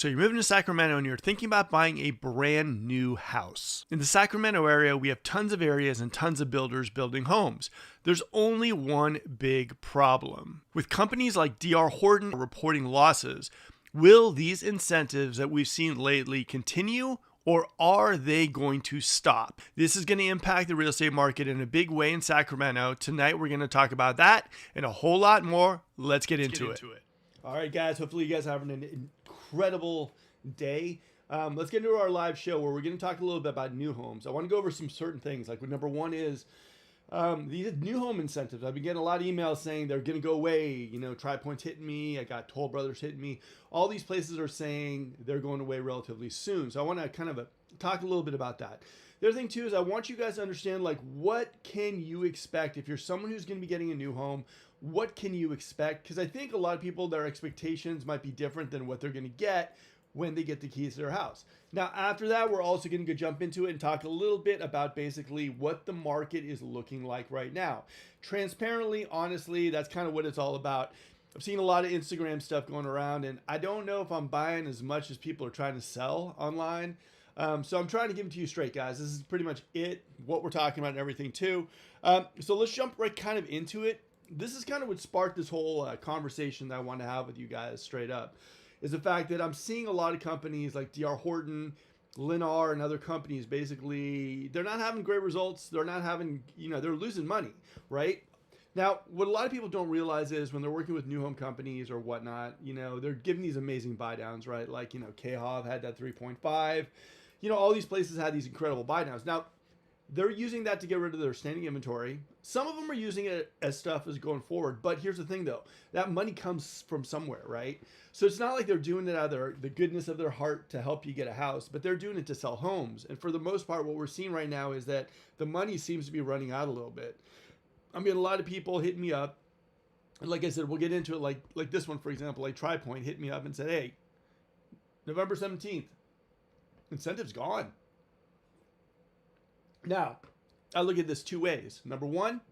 So you're moving to Sacramento and you're thinking about buying a brand new house. In the Sacramento area, we have tons of areas and tons of builders building homes. There's only one big problem. With companies like D.R. Horton reporting losses, will these incentives that we've seen lately continue, or are they going to stop? This is going to impact the real estate market in a big way in Sacramento. Tonight, we're going to talk about that and a whole lot more. Let's get into it. All right, guys. Hopefully you guys are having an incredible day. Let's get into our live show where we're going to talk a little bit about new homes. I want to go over some certain things. Like number one is these new home incentives. I've been getting a lot of emails saying they're going to go away. You know, Tri Points hitting me. I got Toll Brothers hitting me. All these places are saying they're going away relatively soon. So I want to kind of talk a little bit about that. The other thing too is I want you guys to understand, like, what can you expect if you're someone who's going to be getting a new home? What can you expect? Because I think a lot of people, their expectations might be different than what they're going to get when they get the keys to their house. Now, after that, we're also going to jump into it and talk a little bit about basically what the market is looking like right now. Transparently, honestly, that's kind of what it's all about. I've seen a lot of Instagram stuff going around, and I don't know if I'm buying as much as people are trying to sell online. So I'm trying to give it to you straight, guys. This is pretty much it, what we're talking about and everything too. So let's jump right kind of into it. This is kind of what sparked this whole conversation that I want to have with you guys straight up, is the fact that I'm seeing a lot of companies like D.R. Horton, Lennar, and other companies, basically, they're not having great results. They're not having, they're losing money, right? Now, what a lot of people don't realize is when they're working with new home companies or whatnot, they're giving these amazing buy downs, right? Like, KHOV had that 3.5. All these places had these incredible buy downs. Now, they're using that to get rid of their standing inventory. Some of them are using it as stuff as going forward. But here's the thing, though. That money comes from somewhere, right? So it's not like they're doing it out of the goodness of their heart to help you get a house, but they're doing it to sell homes. And for the most part, what we're seeing right now is that the money seems to be running out a little bit. I'm getting a lot of people hitting me up. And like I said, we'll get into it like this one, for example. Like Tri Point hit me up and said, hey, November 17th, incentive's gone. Now, I look at this two ways. Number one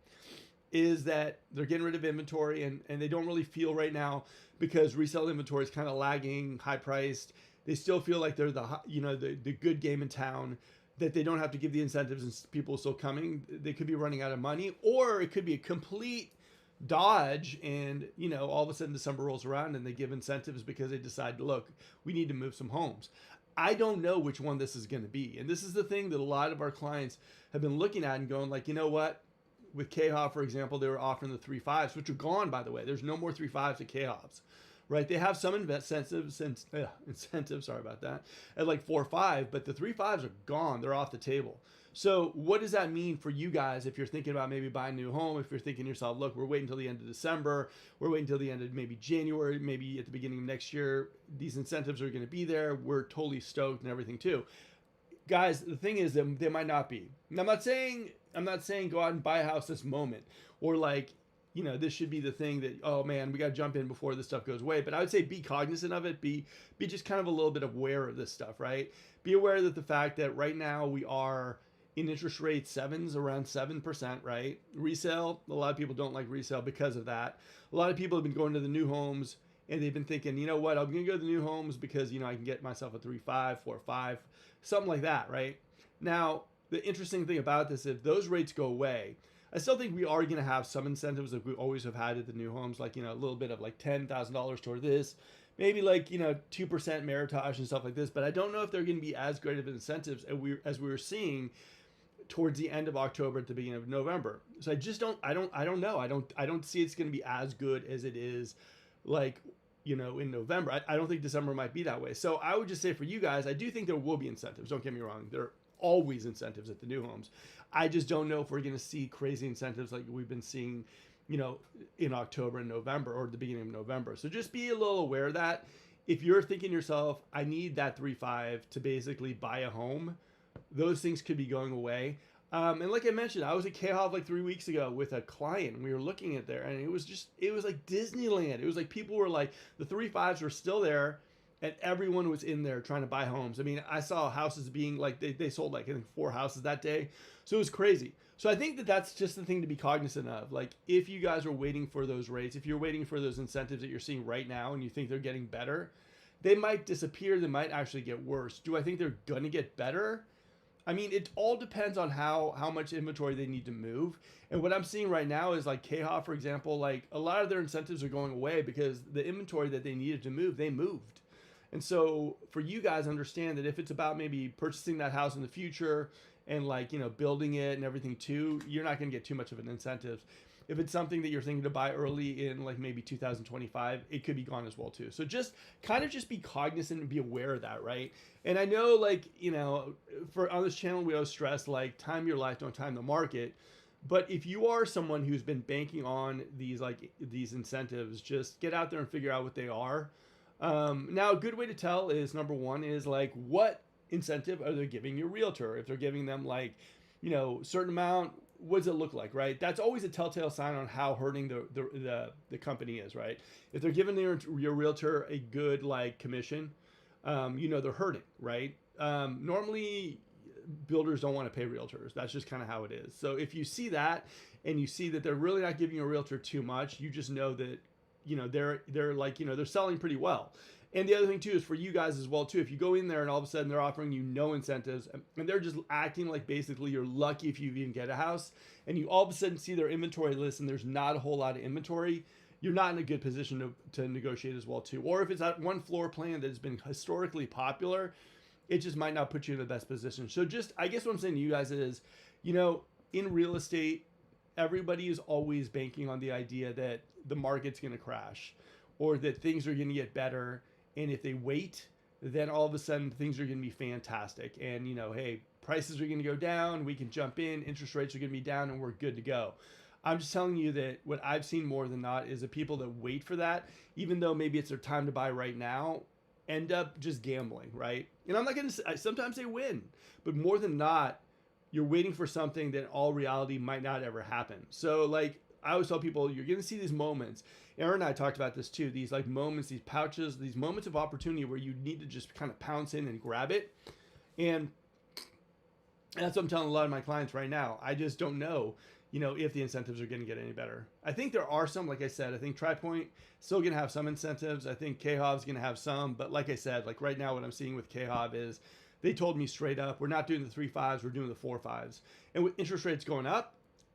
is that they're getting rid of inventory and they don't really feel right now, because resale inventory is kind of lagging, high priced. They still feel like they're the good game in town, that they don't have to give the incentives and people are still coming. They could be running out of money, or it could be a complete dodge and, all of a sudden December rolls around and they give incentives because they decide, look, we need to move some homes. I don't know which one this is going to be. And this is the thing that a lot of our clients have been looking at and going like, you know what? With KHOV, for example, they were offering the 3.5s, which are gone, by the way. There's no more 3.5s at KHOVs, right? They have some incentives, sorry about that, at like 4.5, but the 3.5s are gone. They're off the table. So what does that mean for you guys if you're thinking about maybe buying a new home? If you're thinking to yourself, look, we're waiting until the end of December, we're waiting until the end of maybe January, maybe at the beginning of next year, these incentives are going to be there. We're totally stoked and everything too. Guys, the thing is that they might not be. And I'm not saying go out and buy a house this moment, or like, this should be the thing that, oh man, we got to jump in before this stuff goes away. But I would say be cognizant of it. Be just kind of a little bit aware of this stuff, right? Be aware that the fact that right now we are in interest rate sevens, around 7%, right? Resale, a lot of people don't like resale because of that. A lot of people have been going to the new homes and they've been thinking, you know what, I'm going to go to the new homes because, I can get myself a 3.5, 4.5, something like that, right? Now, the interesting thing about this, if those rates go away, I still think we are going to have some incentives like we always have had at the new homes, like, a little bit of like $10,000 toward this, maybe like, 2% Meritage and stuff like this. But I don't know if they're going to be as great of incentives as we were seeing towards the end of October at the beginning of November. So I just don't know. I don't see it's going to be as good as it is like, in November. I don't think December might be that way. So I would just say for you guys, I do think there will be incentives. Don't get me wrong. There are always incentives at the new homes. I just don't know if we're going to see crazy incentives like we've been seeing, in October and November, or the beginning of November. So just be a little aware of that. If you're thinking to yourself, I need that 3.5 to basically buy a home, those things could be going away. And like I mentioned, I was at KHOV like 3 weeks ago with a client, and we were looking at there, and it was like Disneyland. It was like people were like, the 3.5s were still there, and everyone was in there trying to buy homes. I mean, I saw houses being like, they sold like, I think 4 houses that day. So it was crazy. So I think that that's just the thing to be cognizant of. Like, if you guys are waiting for those rates, if you're waiting for those incentives that you're seeing right now and you think they're getting better, they might disappear. They might actually get worse. Do I think they're going to get better? I mean, it all depends on how much inventory they need to move. And what I'm seeing right now is like KHA, for example, like a lot of their incentives are going away because the inventory that they needed to move, they moved. And so for you guys, understand that if it's about maybe purchasing that house in the future and like, building it and everything too, you're not going to get too much of an incentive. If it's something that you're thinking to buy early in like maybe 2025, it could be gone as well too. So just be cognizant and be aware of that, right? And I know like, for on this channel, we always stress like time your life, don't time the market. But if you are someone who's been banking on these incentives, just get out there and figure out what they are. Now, a good way to tell is number one is like what incentive are they giving your realtor? If they're giving them like, certain amount, what does it look like, right? That's always a telltale sign on how hurting the company is, right? If they're giving your realtor a good like commission, they're hurting, right? Normally builders don't want to pay realtors. That's just kind of how it is. So if you see that and you see that they're really not giving a realtor too much, you just know that they're like, they're selling pretty well. And the other thing too is for you guys as well too, if you go in there and all of a sudden they're offering you no incentives and they're just acting like basically you're lucky if you even get a house, and you all of a sudden see their inventory list and there's not a whole lot of inventory, you're not in a good position to negotiate as well too. Or if it's that one floor plan that has been historically popular, it just might not put you in the best position. So just, I guess what I'm saying to you guys is, in real estate, everybody is always banking on the idea that the market's going to crash or that things are going to get better. And if they wait, then all of a sudden things are going to be fantastic. And, hey, prices are going to go down. We can jump in. Interest rates are going to be down and we're good to go. I'm just telling you that what I've seen more than not is the people that wait for that, even though maybe it's their time to buy right now, end up just gambling, right? And I'm not going to say, sometimes they win, but more than not, you're waiting for something that in all reality might not ever happen. So like I always tell people, you're going to see these moments. Aaron and I talked about this too. These like moments, these pouches, these moments of opportunity where you need to just kind of pounce in and grab it. And that's what I'm telling a lot of my clients right now. I just don't know, if the incentives are going to get any better. I think there are some, like I said, I think TriPoint still going to have some incentives. I think KHA is going to have some, but like I said, like right now what I'm seeing with KHA is they told me straight up, we're not doing the 3.5s, we're doing the 4.5s. And with interest rates going up,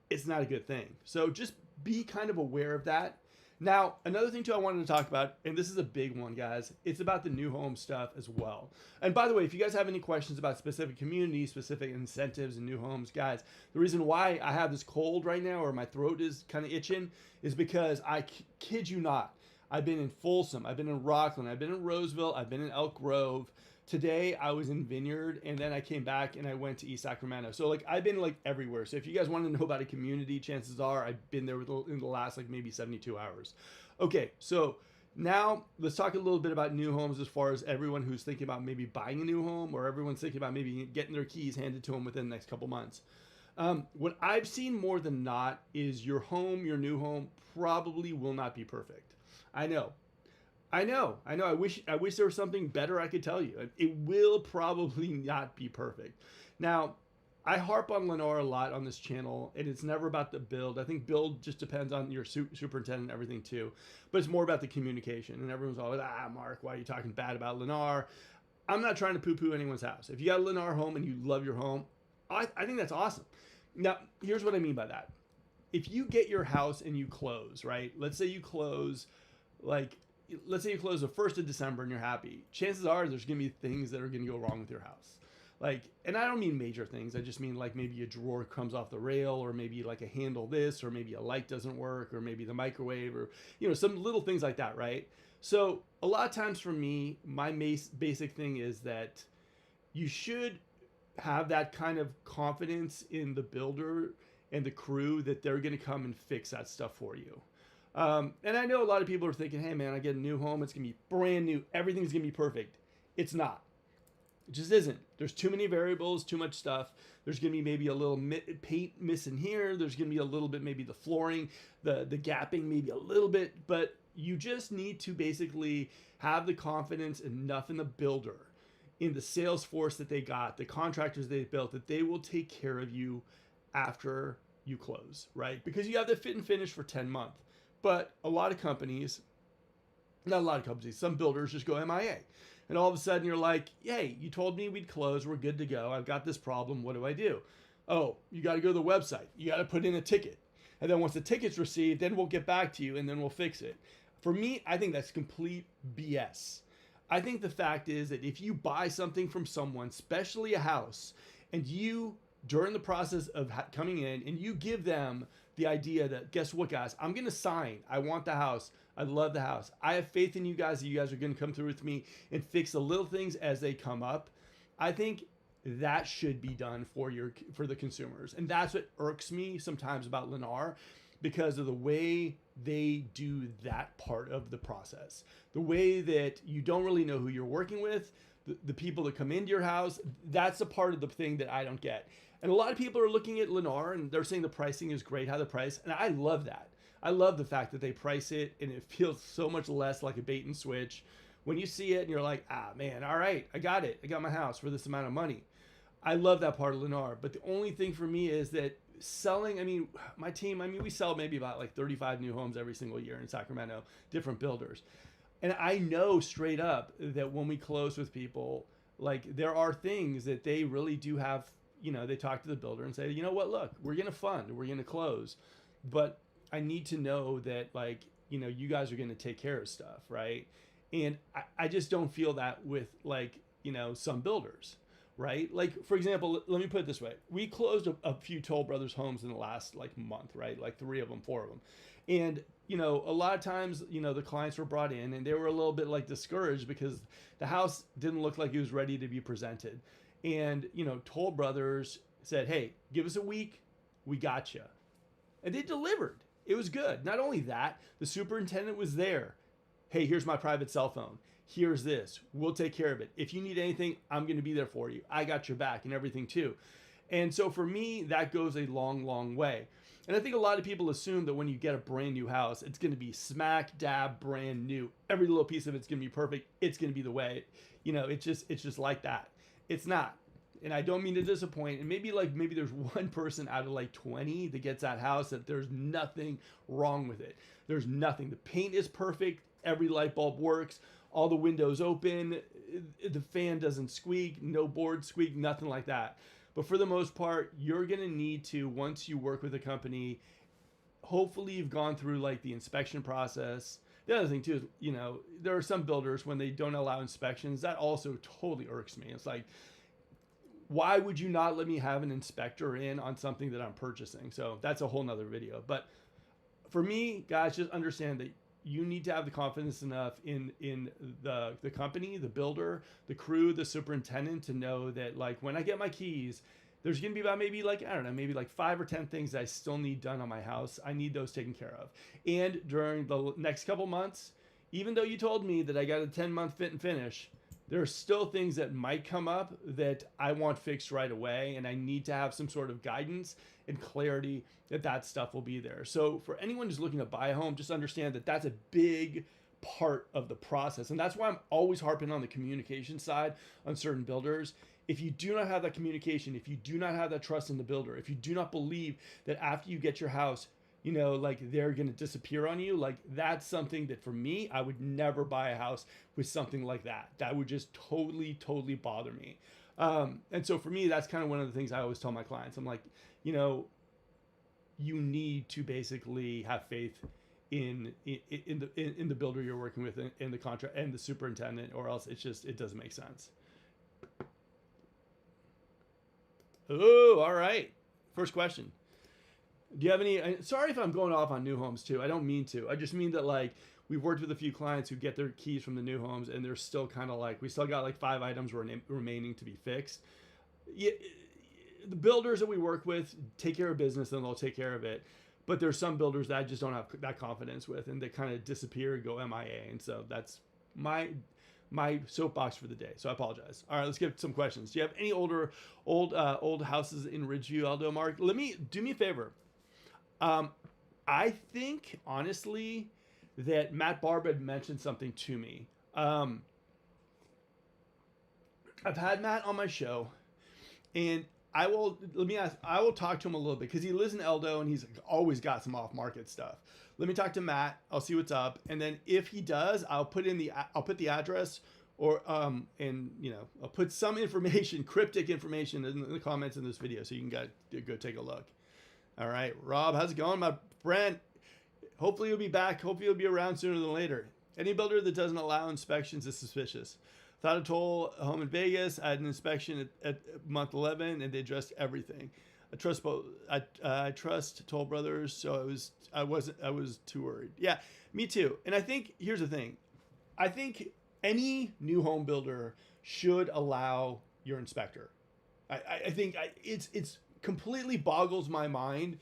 it's not a good thing. So just be kind of aware of that. Now, another thing too I wanted to talk about, and this is a big one, guys, it's about the new home stuff as well. And by the way, if you guys have any questions about specific communities, specific incentives and new homes, guys, the reason why I have this cold right now or my throat is kind of itching is because I kid you not, I've been in Folsom, I've been in Rockland, I've been in Roseville, I've been in Elk Grove. Today I was in Vineyard, and then I came back and I went to East Sacramento. So like I've been like everywhere. So if you guys want to know about a community, chances are I've been there in the last like maybe 72 hours. Okay, so now let's talk a little bit about new homes as far as everyone who's thinking about maybe buying a new home or everyone's thinking about maybe getting their keys handed to them within the next couple months. What I've seen more than not is your new home probably will not be perfect. I know. I wish there was something better I could tell you. It will probably not be perfect. Now, I harp on Lennar a lot on this channel, and it's never about the build. I think build just depends on your superintendent and everything too. But it's more about the communication. And everyone's always, Mark, why are you talking bad about Lennar? I'm not trying to poo-poo anyone's house. If you got a Lennar home and you love your home, I think that's awesome. Now, here's what I mean by that. If you get your house and you close, right? Let's say you close the 1st of December and you're happy. Chances are there's going to be things that are going to go wrong with your house. And I don't mean major things. I just mean like maybe a drawer comes off the rail, or maybe like a handle this, or maybe a light doesn't work, or maybe the microwave, or, some little things like that, right? So a lot of times for me, my basic thing is that you should have that kind of confidence in the builder and the crew that they're going to come and fix that stuff for you. And I know a lot of people are thinking, hey man, I get a new home, it's going to be brand new, everything's going to be perfect. It's not. It just isn't. There's too many variables, too much stuff. There's going to be maybe a little paint missing here. There's going to be a little bit, maybe the flooring, the gapping, maybe a little bit. But you just need to basically have the confidence enough in the builder, in the sales force that they got, the contractors they built, that they will take care of you after you close, right? Because you have the fit and finish for 10 months. But a lot of companies, Not a lot of companies. Some builders just go MIA. And all of a sudden you're like, hey, you told me we'd close. We're good to go. I've got this problem. What do I do? Oh, you got to go to the website. You got to put in a ticket. And then once the ticket's received, then we'll get back to you and then we'll fix it. For me, I think that's complete BS. I think the fact is that if you buy something from someone, especially a house, and you, during the process of coming in, and you give them the idea that, guess what, guys, I'm going to sign. I want the house. I love the house. I have faith in you guys that you guys are going to come through with me and fix the little things as they come up. I think that should be done for the consumers. And that's what irks me sometimes about Lennar, because of the way they do that part of the process. The way that you don't really know who you're working with, the people that come into your house, that's a part of the thing that I don't get. And a lot of people are looking at Lennar and they're saying the pricing is great, how they price. And I love that. I love the fact that they price it and it feels so much less like a bait and switch. When you see it and you're like, ah, man, all right, I got it. I got my house for this amount of money. I love that part of Lennar. But the only thing for me is that selling, I mean, my team, we sell maybe about like 35 new homes every single year in Sacramento, different builders. And I know straight up that when we close with people, like there are things that they really do have, they talk to the builder and say, you know what, look, we're going to fund, we're going to close. But I need to know that you guys are going to take care of stuff, right? And I just don't feel that with some builders, right? Like, for example, let me put it this way. We closed a few Toll Brothers homes in the last month, right? Like 3 of them, 4 of them. And, a lot of times, the clients were brought in and they were a little bit discouraged because the house didn't look like it was ready to be presented. And, Toll Brothers said, hey, give us a week. We got you. And they delivered. It was good. Not only that, the superintendent was there. Hey, here's my private cell phone. Here's this. We'll take care of it. If you need anything, I'm going to be there for you. I got your back and everything too. And so for me, that goes a long, long way. And I think a lot of people assume that when you get a brand new house, it's going to be smack dab brand new. Every little piece of it's going to be perfect. It's going to be the way, it's just like that. It's not. And I don't mean to disappoint. And maybe there's one person out of 20 that gets that house that there's nothing wrong with it. There's nothing. The paint is perfect. Every light bulb works. All the windows open. The fan doesn't squeak. No board squeak. Nothing like that. But for the most part, you're going to need to, once you work with a company, hopefully you've gone through the inspection process. The other thing too is, there are some builders when they don't allow inspections, that also totally irks me. It's like, why would you not let me have an inspector in on something that I'm purchasing? So that's a whole nother video. But for me, guys, just understand that you need to have the confidence enough in the company, the builder, the crew, the superintendent to know that when I get my keys, there's going to be about maybe 5 or 10 things that I still need done on my house. I need those taken care of. And during the next couple months, even though you told me that I got a 10-month fit and finish, there are still things that might come up that I want fixed right away, and I need to have some sort of guidance and clarity that stuff will be there. So for anyone who's looking to buy a home, just understand that that's a big part of the process. And that's why I'm always harping on the communication side on certain builders. If you do not have that communication, if you do not have that trust in the builder, if you do not believe that after you get your house, they're going to disappear on you, that's something that for me, I would never buy a house with something like that. That would just totally, totally bother me. And so for me, that's kind of one of the things I always tell my clients. I'm like, you need to basically have faith in the builder you're working with, in the contract and the superintendent, or else it doesn't make sense. Oh, all right. First question. Do you have any, sorry if I'm going off on new homes too. I don't mean to. I just mean that we've worked with a few clients who get their keys from the new homes and they're still kind of we still got 5 items remaining to be fixed. Yeah, the builders that we work with take care of business and they'll take care of it. But there's some builders that I just don't have that confidence with and they kind of disappear and go MIA. And so that's my soapbox for the day. So I apologize. All right, let's get some questions. Do you have any old houses in Ridgeview, Aldo, Mark? Do me a favor. I think, honestly, that Matt Barb had mentioned something to me. I've had Matt on my show, and I will talk to him a little bit because he lives in Eldo and he's always got some off market stuff. Let me talk to Matt. I'll see what's up, and then if he does, I'll put the address, or and I'll put some information, cryptic information, in the comments in this video, so you can go take a look. All right, Rob, how's it going, my friend? Hopefully you'll be back. Hopefully you'll be around sooner than later. Any builder that doesn't allow inspections is suspicious. Thought I told a home in Vegas. I had an inspection at month 11, and they addressed everything. I trust Toll Brothers, so I was too worried. Yeah, me too. And I think here's the thing. I think any new home builder should allow your inspector. I think it's completely boggles my mind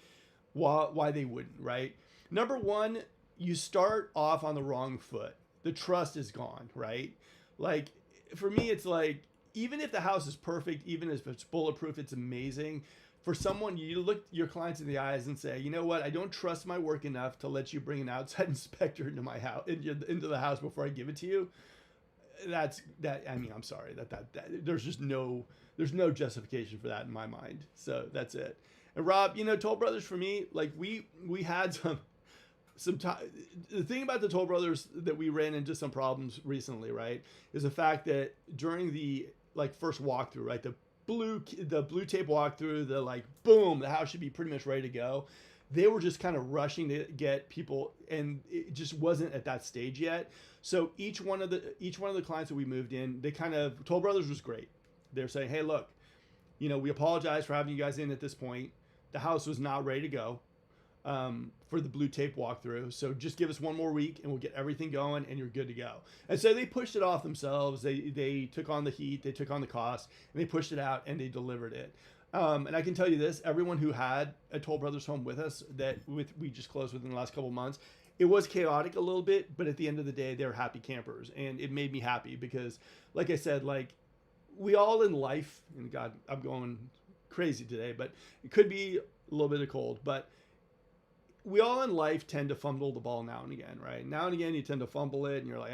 why they wouldn't, right? Number one, you start off on the wrong foot. The trust is gone, right? Like, for me, it's like, even if the house is perfect, even if it's bulletproof, it's amazing. For someone, you look your clients in the eyes and say, you know what, I don't trust my work enough to let you bring an outside inspector into my house, into the house before I give it to you. I'm sorry, there's no justification for that in my mind. So that's it. And Rob, Toll Brothers, for me, like we had some time. The thing about the Toll Brothers that we ran into some problems recently, right, is the fact that during the first walkthrough, right, the blue tape walkthrough, boom, the house should be pretty much ready to go. They were just kind of rushing to get people, and it just wasn't at that stage yet. So each one of the clients that we moved in, Toll Brothers was great. They're saying, hey, look, we apologize for having you guys in at this point. The house was not ready to go for the blue tape walkthrough. So just give us one more week and we'll get everything going and you're good to go. And so they pushed it off themselves. They took on the heat, they took on the cost, and they pushed it out and they delivered it. And I can tell you this, everyone who had a Toll Brothers home with us we just closed within the last couple of months, it was chaotic a little bit, but at the end of the day, they were happy campers. And it made me happy because, like I said, we all in life, and God, I'm going crazy today, but it could be a little bit of cold, but we all in life tend to fumble the ball now and again, right? Now and again, you tend to fumble it and you're like,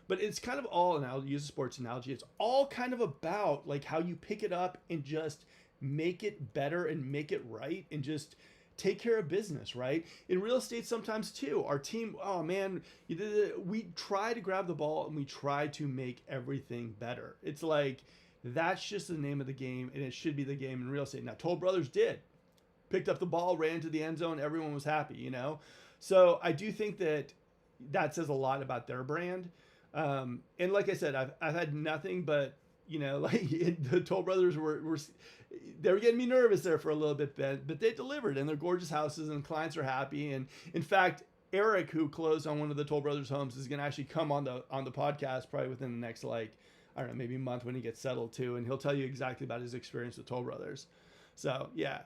but it's kind of all, and I'll use a sports analogy, it's all kind of about how you pick it up and just make it better and make it right and just take care of business, right? In real estate sometimes too, our team, oh man, we try to grab the ball and we try to make everything better. It's that's just the name of the game, and it should be the game in real estate. Now, Toll Brothers picked up the ball, ran to the end zone, everyone was happy, So I do think that says a lot about their brand. And like I said, I've had nothing but, the Toll Brothers they were getting me nervous there for a little bit, but they delivered, and they're gorgeous houses and clients are happy. And in fact, Eric, who closed on one of the Toll Brothers homes, is going to actually come on the podcast probably within the next, I don't know, maybe a month when he gets settled too. And he'll tell you exactly about his experience with Toll Brothers. So yeah,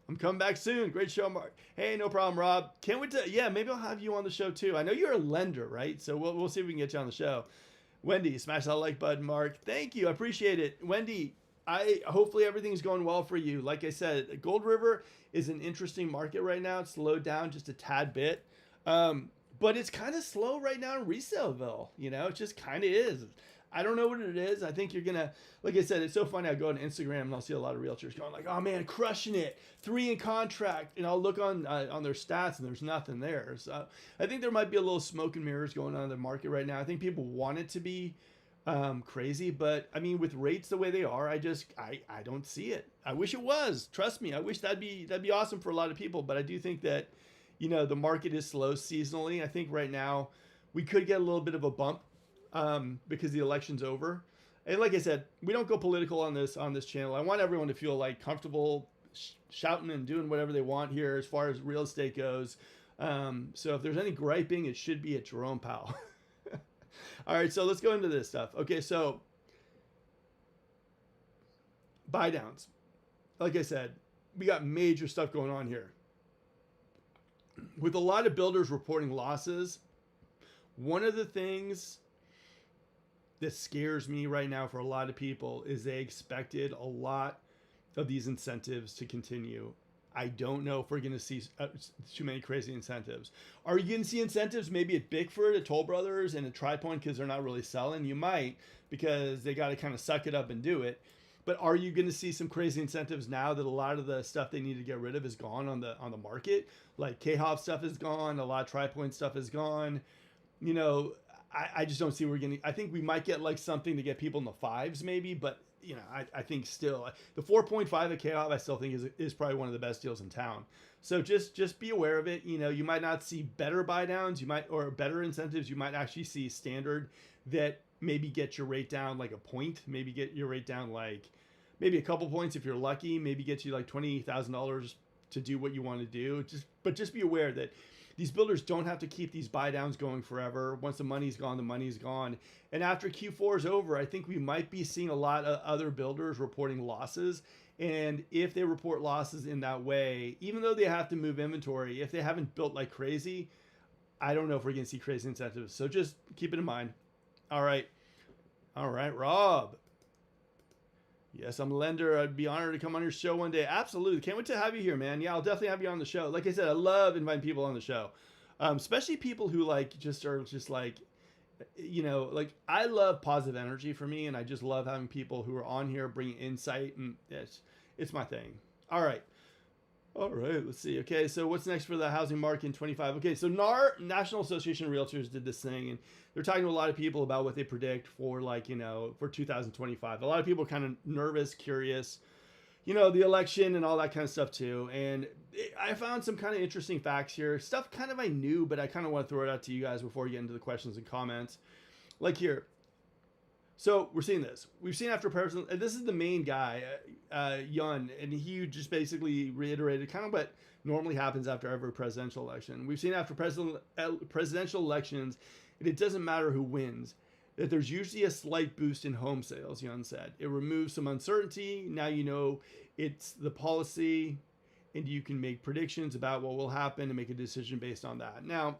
I'm coming back soon. Great show, Mark. Hey, no problem, Rob. Can't wait to, maybe I'll have you on the show too. I know you're a lender, right? So we'll see if we can get you on the show. Wendy, smash that like button, Mark. Thank you. I appreciate it. Wendy, hopefully everything's going well for you. Like I said, Gold River is an interesting market right now. It's slowed down just a tad bit. But it's kind of slow right now in Resellville. It just kind of is. I don't know what it is. I think you're going to, like I said, it's so funny. I go on Instagram and I'll see a lot of realtors going oh man, crushing it, 3 in contract. And I'll look on their stats and there's nothing there. So I think there might be a little smoke and mirrors going on in the market right now. I think people want it to be crazy, but I mean, with rates the way they are, I don't see it. I wish it was, trust me. I wish that'd be awesome for a lot of people. But I do think that, the market is slow seasonally. I think right now we could get a little bit of a bump because the election's over. And like I said, we don't go political on this channel. I want everyone to feel comfortable shouting and doing whatever they want here as far as real estate goes. So if there's any griping, it should be at Jerome Powell. All right, so let's go into this stuff. Okay, so buy downs. Like I said, we got major stuff going on here. With a lot of builders reporting losses, one of the things that scares me right now for a lot of people is they expected a lot of these incentives to continue. I don't know if we're going to see too many crazy incentives. Are you going to see incentives maybe at Bickford, at Toll Brothers, and at TriPoint because they're not really selling? You might, because they got to kind of suck it up and do it. But are you going to see some crazy incentives now that a lot of the stuff they need to get rid of is gone on the market? Like KHOV stuff is gone, a lot of TriPoint stuff is gone. You know, I just don't see we're getting. I think we might get like something to get people in the fives maybe, but you know, I think still the 4.5 at KHOV I still think is probably one of the best deals in town. So just be aware of it. You know, you might not see better buy downs, you might, or better incentives. You might actually see standard that maybe get your rate down like a point, maybe get your rate down like maybe a couple points if you're lucky, maybe get you like $20,000 to do what you want to do. Just be aware that these builders don't have to keep these buy downs going forever. Once the money's gone, the money's gone. And after Q4 is over, I think we might be seeing a lot of other builders reporting losses. And if they report losses in that way, even though they have to move inventory, if they haven't built like crazy, I don't know if we're going to see crazy incentives. So just keep it in mind. All right, Rob. Yes, I'm a lender. I'd be honored to come on your show one day. Absolutely. Can't wait to have you here, man. Yeah, I'll definitely have you on the show. Like I said, I love inviting people on the show, especially people who like just are just like, you know, like I love positive energy for me, and I just love having people who are on here bringing insight, and it's my thing. All right, let's see. Okay, so what's next for the housing market in 25? Okay, so NAR, National Association of Realtors, did this thing, and they're talking to a lot of people about what they predict for, like, you know, for 2025. A lot of people are kind of nervous, curious, you know, the election and all that kind of stuff too. And I found some kind of interesting facts here. Stuff kind of I knew, but I kind of want to throw it out to you guys before we get into the questions and comments. Like here. So we're seeing this. We've seen after president, and this is the main guy, Yun, and he just basically reiterated kind of what normally happens after every presidential election. We've seen after presidential elections, and it doesn't matter who wins, that there's usually a slight boost in home sales, Yun said. It removes some uncertainty. Now you know it's the policy, and you can make predictions about what will happen and make a decision based on that. Now,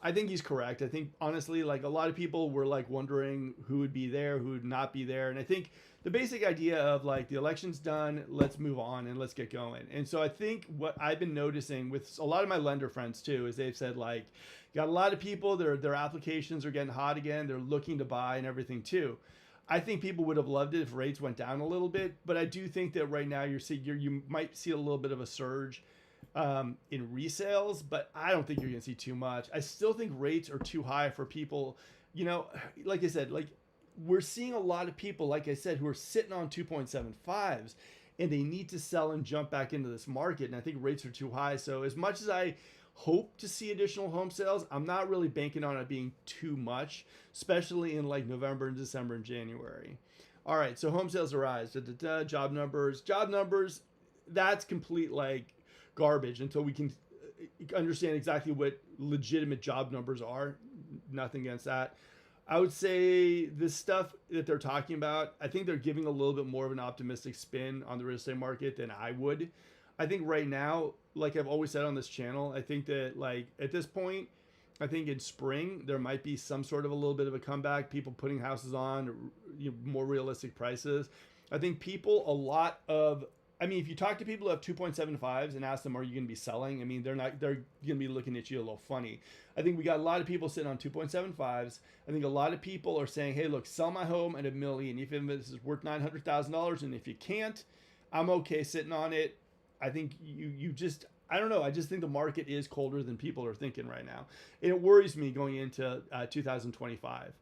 I think he's correct. I think, honestly, like a lot of people were like wondering who would be there, who would not be there. And I think the basic idea of like the election's done, let's move on and let's get going. And so I think what I've been noticing with a lot of my lender friends too, is they've said like, got a lot of people, their applications are getting hot again. They're looking to buy and everything too. I think people would have loved it if rates went down a little bit, but I do think that right now you might see a little bit of a surge in resales, but I don't think you're going to see too much. I still think rates are too high for people. You know, like I said, like we're seeing a lot of people, like I said, who are sitting on 2.75s and they need to sell and jump back into this market. And I think rates are too high. So as much as I hope to see additional home sales, I'm not really banking on it being too much, especially in like November and December and January. All right. So home sales arise, job numbers, that's complete like garbage until we can understand exactly what legitimate job numbers are. Nothing against that. I would say this stuff that they're talking about, I think they're giving a little bit more of an optimistic spin on the real estate market than I would. I think right now, like I've always said on this channel, I think that like at this point, I think in spring, there might be some sort of a little bit of a comeback, people putting houses on, you know, more realistic prices. I think if you talk to people who have 2.75s and ask them, are you going to be selling? I mean, they're going to be looking at you a little funny. I think we got a lot of people sitting on 2.75s. I think a lot of people are saying, hey, look, sell my home at $1 million. If this is worth $900,000, and if you can't, I'm okay sitting on it. I think I don't know. I just think the market is colder than people are thinking right now. And it worries me going into 2025.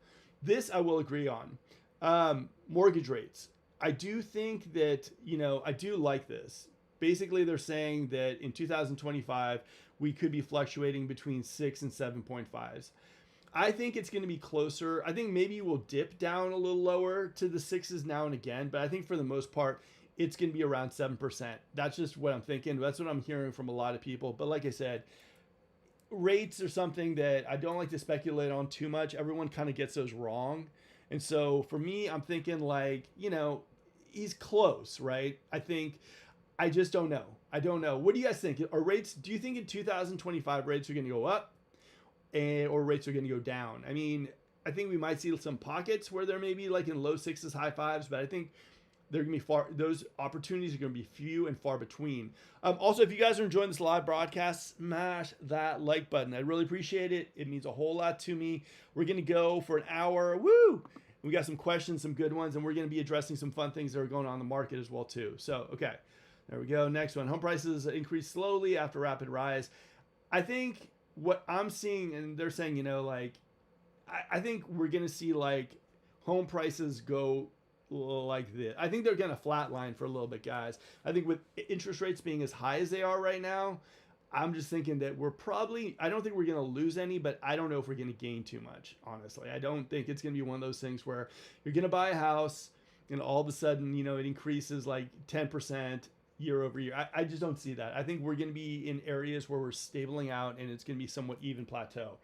This I will agree on. Mortgage rates. I do think that, you know, I do like this. Basically, they're saying that in 2025, we could be fluctuating between 6 and 7.5s. I think it's going to be closer. I think maybe we'll dip down a little lower to the 6s now and again, but I think for the most part, it's going to be around 7%. That's just what I'm thinking. That's what I'm hearing from a lot of people. But like I said, rates are something that I don't like to speculate on too much. Everyone kind of gets those wrong. And so for me, I'm thinking like, you know, he's close, right? I just don't know. I don't know. What do you guys think? Do you think in 2025 rates are going to go up or rates are going to go down? I mean, I think we might see some pockets where they're maybe like in low 6s, high 5s, but I think they're going to be those opportunities are going to be few and far between. Also, if you guys are enjoying this live broadcast, smash that like button. I really appreciate it. It means a whole lot to me. We're going to go for an hour. Woo! We got some questions, some good ones, and we're going to be addressing some fun things that are going on in the market as well too. So, okay, there we go. Next one. Home prices increase slowly after rapid rise. I think what I'm seeing, and they're saying, like, I think we're going to see like home prices go like this. I think they're going to flatline for a little bit, guys. I think with interest rates being as high as they are right now, I'm just thinking that I don't think we're going to lose any, but I don't know if we're going to gain too much, honestly. I don't think it's going to be one of those things where you're going to buy a house and all of a sudden, it increases like 10% year over year. I just don't see that. I think we're going to be in areas where we're stabling out and it's going to be somewhat even plateau.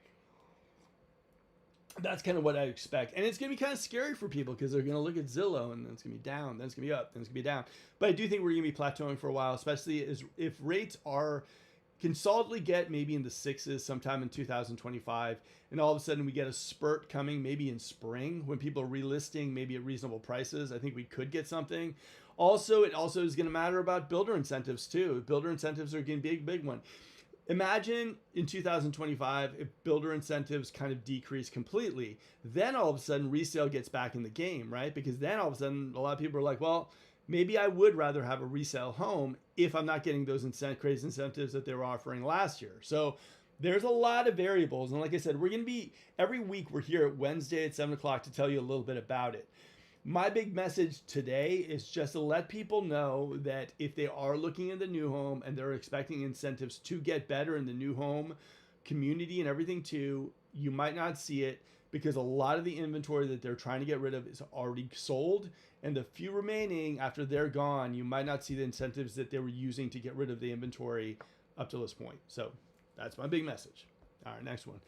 That's kind of what I expect. And it's going to be kind of scary for people because they're going to look at Zillow and then it's going to be down, then it's going to be up, then it's going to be down. But I do think we're going to be plateauing for a while, especially if rates can solidly get maybe in the sixes sometime in 2025. And all of a sudden we get a spurt coming maybe in spring when people are relisting maybe at reasonable prices. I think we could get something. Also, it also is going to matter about builder incentives too. Builder incentives are going to be a big one. Imagine in 2025 if builder incentives kind of decrease completely, then all of a sudden resale gets back in the game, right? Because then all of a sudden a lot of people are like, well, maybe I would rather have a resale home if I'm not getting those crazy incentives that they were offering last year. So there's a lot of variables. And like I said, we're going to be, every week we're here at Wednesday at 7 o'clock to tell you a little bit about it. My big message today is just to let people know that if they are looking in the new home and they're expecting incentives to get better in the new home community and everything too, you might not see it because a lot of the inventory that they're trying to get rid of is already sold. And the few remaining after they're gone, you might not see the incentives that they were using to get rid of the inventory up to this point. So that's my big message. All right, next one.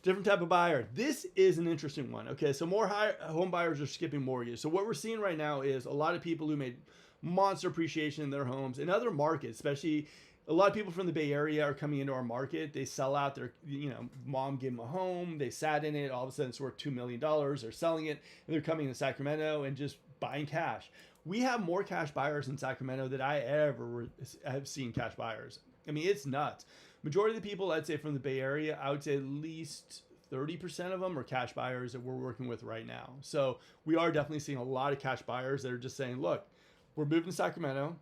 Different type of buyer. This is an interesting one. Okay, so more home buyers are skipping mortgage. So what we're seeing right now is a lot of people who made monster appreciation in their homes. In other markets, especially a lot of people from the Bay Area are coming into our market. They sell out their, mom gave them a home. They sat in it. All of a sudden it's worth $2 million. They're selling it and they're coming to Sacramento and just buying cash. We have more cash buyers in Sacramento than I ever have seen cash buyers. I mean, it's nuts. Majority of the people, I'd say from the Bay Area, I would say at least 30% of them are cash buyers that we're working with right now. So we are definitely seeing a lot of cash buyers that are just saying, look, we're moving to Sacramento.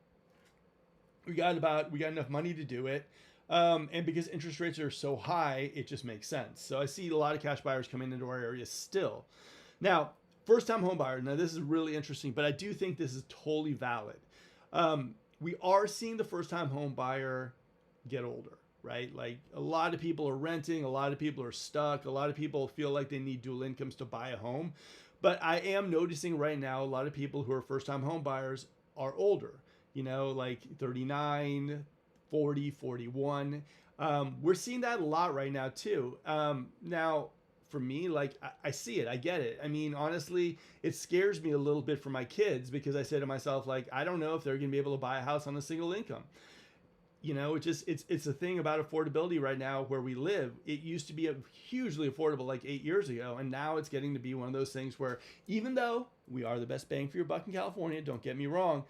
We got enough money to do it. And because interest rates are so high, it just makes sense. So I see a lot of cash buyers coming into our area still. Now, first-time home buyer. Now, this is really interesting, but I do think this is totally valid. We are seeing the first-time home buyer get older, right? Like a lot of people are renting, a lot of people are stuck, a lot of people feel like they need dual incomes to buy a home. But I am noticing right now a lot of people who are first-time home buyers are older, like 39, 40, 41. We're seeing that a lot right now too. Now, for me, like I see it, I get it. I mean, honestly, it scares me a little bit for my kids because I say to myself, like, I don't know if they're going to be able to buy a house on a single income. It's a thing about affordability right now where we live. It used to be hugely affordable like 8 years ago, and now it's getting to be one of those things where even though we are the best bang for your buck in California, don't get me wrong,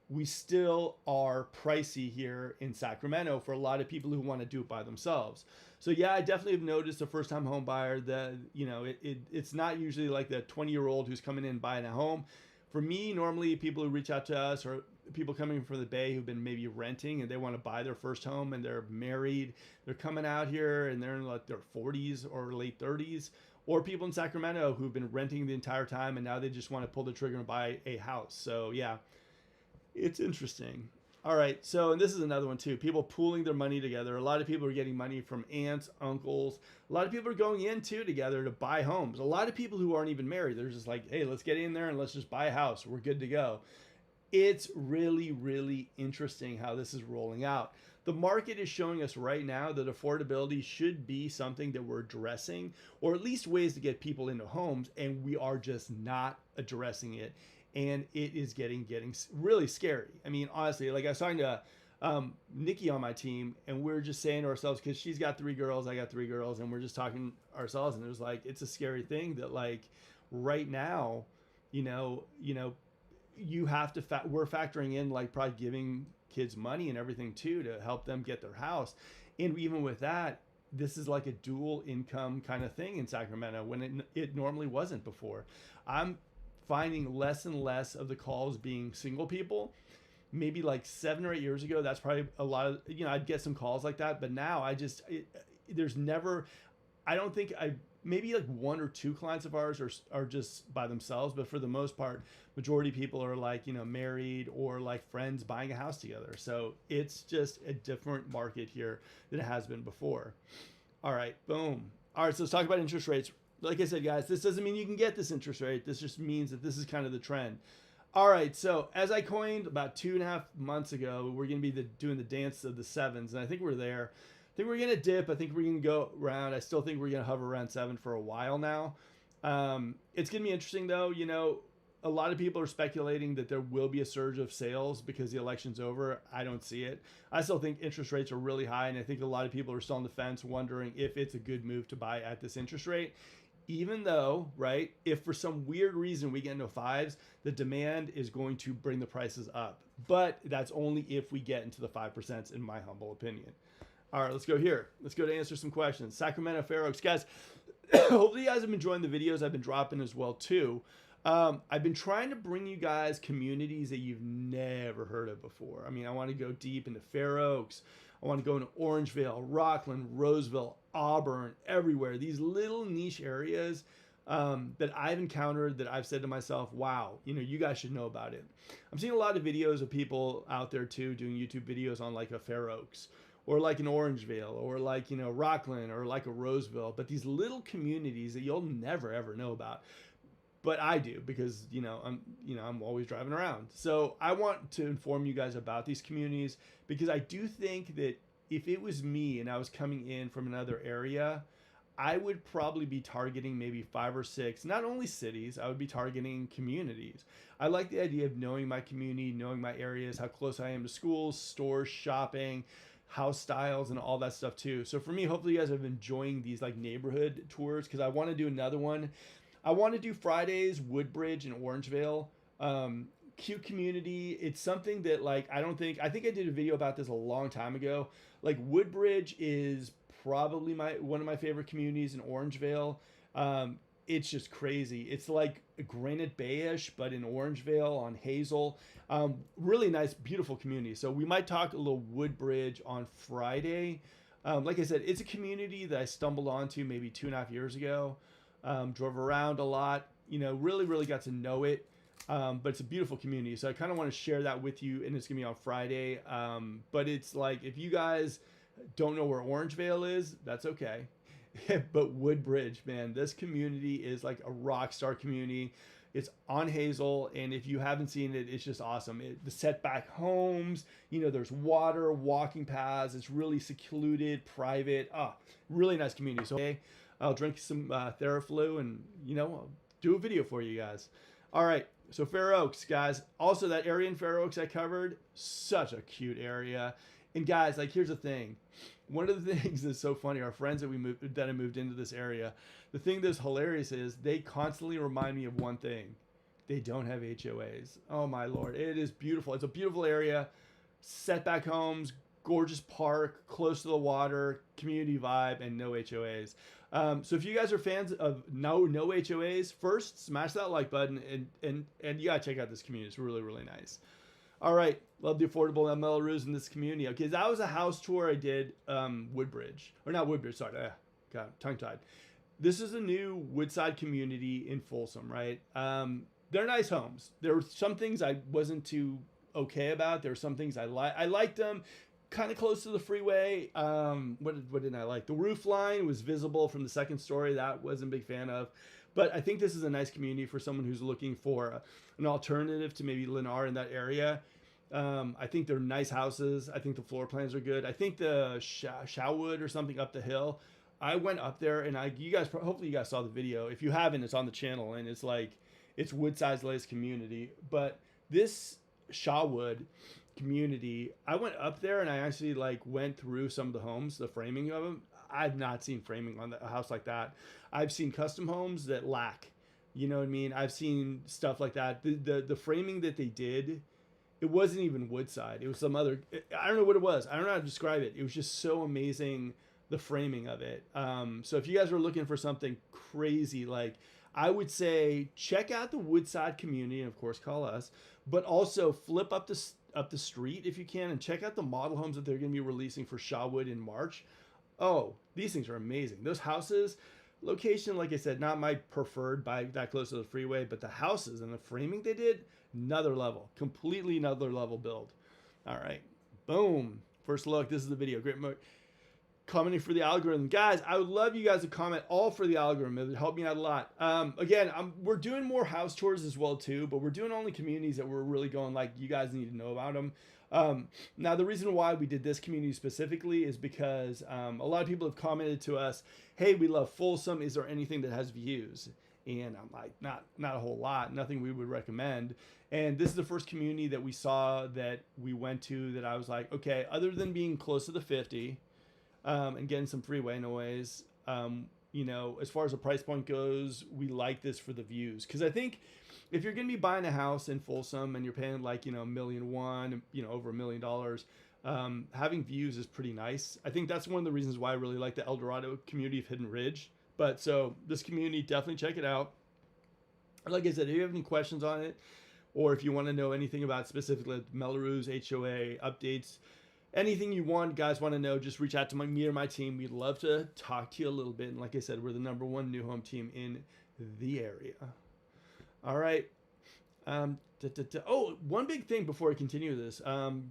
we still are pricey here in Sacramento for a lot of people who want to do it by themselves. So yeah, I definitely have noticed a first-time home buyer that, it's not usually like the 20-year-old who's coming in buying a home. For me, normally people who reach out to us are people coming from the Bay who've been maybe renting and they want to buy their first home and they're married. They're coming out here and they're in like their 40s or late 30s. Or people in Sacramento who've been renting the entire time and now they just want to pull the trigger and buy a house. So yeah, it's interesting. All right, so, and this is another one too. People pooling their money together. A lot of people are getting money from aunts, uncles. A lot of people are going in too together to buy homes. A lot of people who aren't even married, they're just like, hey, let's get in there and let's just buy a house. We're good to go. It's really, really interesting how this is rolling out. The market is showing us right now that affordability should be something that we're addressing, or at least ways to get people into homes, and we are just not addressing it. And it is getting really scary. I mean, honestly, like I was talking to Nikki on my team, and we're just saying to ourselves, because she's got 3 girls, I got 3 girls, and we're just talking ourselves, and it was like, it's a scary thing that like right now, you have to, we're factoring in like probably giving kids money and everything too to help them get their house. And even with that, this is like a dual income kind of thing in Sacramento when it normally wasn't before. I'm finding less and less of the calls being single people. Maybe like 7 or 8 years ago, that's probably a lot of, I'd get some calls like that. But now there's never, I don't think maybe like 1 or 2 clients of ours are just by themselves. But for the most part, majority of people are like, married or like friends buying a house together. So it's just a different market here than it has been before. All right, boom. All right, so let's talk about interest rates. Like I said, guys, this doesn't mean you can get this interest rate. This just means that this is kind of the trend. All right, so as I coined about 2.5 months ago, we're going to be doing the dance of the sevens, and I think we're there. I think we're going to dip. I think we're going to go around. I still think we're going to hover around 7 for a while now. It's going to be interesting, though. A lot of people are speculating that there will be a surge of sales because the election's over. I don't see it. I still think interest rates are really high, and I think a lot of people are still on the fence wondering if it's a good move to buy at this interest rate. Even though, right, if for some weird reason we get into 5s, the demand is going to bring the prices up. But that's only if we get into the 5%, in my humble opinion. All right, let's go here. Let's go to answer some questions. Sacramento, Fair Oaks. Guys, hopefully you guys have been enjoying the videos I've been dropping as well, too. I've been trying to bring you guys communities that you've never heard of before. I mean, I want to go deep into Fair Oaks. I want to go into Orangevale, Rockland, Roseville, Auburn, everywhere. These little niche areas that I've encountered that I've said to myself, wow, you guys should know about it. I'm seeing a lot of videos of people out there too doing YouTube videos on like a Fair Oaks or like an Orangevale or like, Rockland or like a Roseville, but these little communities that you'll never ever know about. But I do because, I'm always driving around. So I want to inform you guys about these communities because I do think that if it was me and I was coming in from another area, I would probably be targeting maybe 5 or 6, not only cities, I would be targeting communities. I like the idea of knowing my community, knowing my areas, how close I am to schools, stores, shopping, house styles, and all that stuff too. So for me, hopefully you guys have been enjoying these like neighborhood tours because I want to do another one. I want to do Fridays, Woodbridge and Orangevale. Cute community. It's something that like, I think I did a video about this a long time ago. Like Woodbridge is probably one of my favorite communities in Orangevale. It's just crazy. It's like Granite Bay-ish, but in Orangevale on Hazel. Really nice, beautiful community. So we might talk a little Woodbridge on Friday. Like I said, it's a community that I stumbled onto maybe 2.5 years ago. Drove around a lot, really got to know it. But it's a beautiful community. So I kind of want to share that with you, and it's going to be on Friday. But it's like, if you guys don't know where Orangevale is, that's okay. But Woodbridge, man, this community is like a rock star community. It's on Hazel, and if you haven't seen it, it's just awesome. The setback homes, there's water, walking paths. It's really secluded, private. Really nice community. So, okay. I'll drink some Theraflu and, I'll do a video for you guys. All right, so Fair Oaks, guys. Also, that area in Fair Oaks I covered, such a cute area. And guys, like, here's the thing. One of the things that's so funny, our friends that I moved into this area, the thing that's hilarious is they constantly remind me of one thing. They don't have HOAs. Oh, my Lord. It is beautiful. It's a beautiful area. Setback homes, gorgeous park, close to the water, community vibe, and no HOAs. So if you guys are fans of no HOAs, first smash that like button and you gotta check out this community. It's really, really nice. All right, love the affordable MLROs in this community. Okay, that was a house tour I did, Woodbridge, or not Woodbridge. Sorry, got tongue tied. This is a new Woodside community in Folsom, right? They're nice homes. There were some things I wasn't too okay about. There were some things I liked them. Kind of close to the freeway. What didn't I like? The roof line was visible from the second story. That wasn't a big fan of. But I think this is a nice community for someone who's looking for an alternative to maybe Lennar in that area. I think they're nice houses. I think the floor plans are good. I think the Showood or something up the hill. I went up there and hopefully you guys saw the video. If you haven't, it's on the channel and it's Woodside's latest community. But this Showood community, I went up there and I actually went through some of the homes, the framing of them. I've not seen framing on a house like that. I've seen custom homes that lack, you know what I mean? I've seen stuff like that. The framing that they did, it wasn't even Woodside. It was some other, I don't know what it was. I don't know how to describe it. It was just so amazing the framing of it. So if you guys are looking for something crazy, like I would say check out the Woodside community, and of course call us, but also flip up the street if you can and check out the model homes that they're going to be releasing for Shawwood in March. Oh, these things are amazing. Those houses, location, like I said, not my preferred by that close to the freeway, but the houses and the framing they did, another level, completely another level build. All right, boom. First look, this is the video. Great commenting for the algorithm. Guys, I would love you guys to comment all for the algorithm. It would help me out a lot. Again, we're doing more house tours as well too, but we're doing only communities that we're really going like, you guys need to know about them. Now, the reason why we did this community specifically is because a lot of people have commented to us, hey, we love Folsom. Is there anything that has views? And I'm like, not a whole lot, nothing we would recommend. And this is the first community that we saw that we went to that I was like, okay, other than being close to the 50 and getting some freeway noise, you know, as far as the price point goes, we like this for the views. Because I think if you're going to be buying a house in Folsom and you're paying like, you know, $1.1 million, you know, over $1 million, having views is pretty nice. I think that's one of the reasons why I really like the El Dorado community of Hidden Ridge. But so this community, definitely check it out. Like I said, if you have any questions on it, or if you want to know anything about specifically Melrose, HOA, updates, anything you guys want to know, just reach out to me or my team. We'd love to talk to you a little bit. And like I said, we're the #1 new home team in the area. All right. Oh, one big thing before I continue this,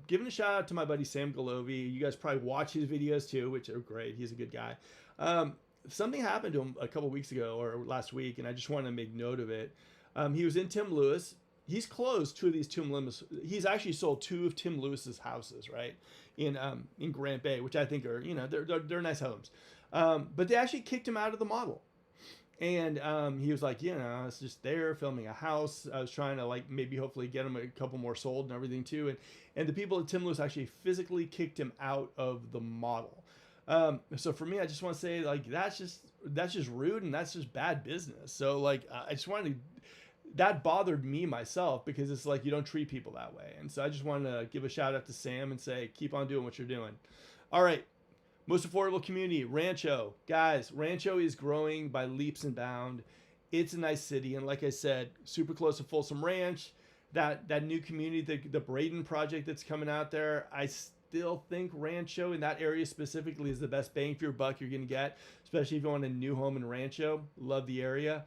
giving a shout out to my buddy Sam Galovi. You guys probably watch his videos too, which are great. He's a good guy. Something happened to him a couple weeks ago or last week, and I just wanted to make note of it. He was in Tim Lewis. He's closed 2 of these Tim Lewis. He's actually sold 2 of Tim Lewis's houses, right, in Grant Bay, which I think are, you know, they're nice homes. But they actually kicked him out of the model. And he was like, you know, I was just there filming a house. I was trying to like maybe hopefully get him a couple more sold and everything too. And the people at Tim Lewis actually physically kicked him out of the model. So for me, I just want to say like that's just rude and that's just bad business. So like I just wanted to, that bothered me myself because it's like you don't treat people that way. And so I just wanted to give a shout out to Sam and say keep on doing what you're doing. All right. Most affordable community, Rancho. Guys, Rancho is growing by leaps and bounds. It's a nice city. And like I said, super close to Folsom Ranch. That new community, the Braden project that's coming out there, I still think Rancho in that area specifically is the best bang for your buck you're going to get, especially if you want a new home in Rancho. Love the area.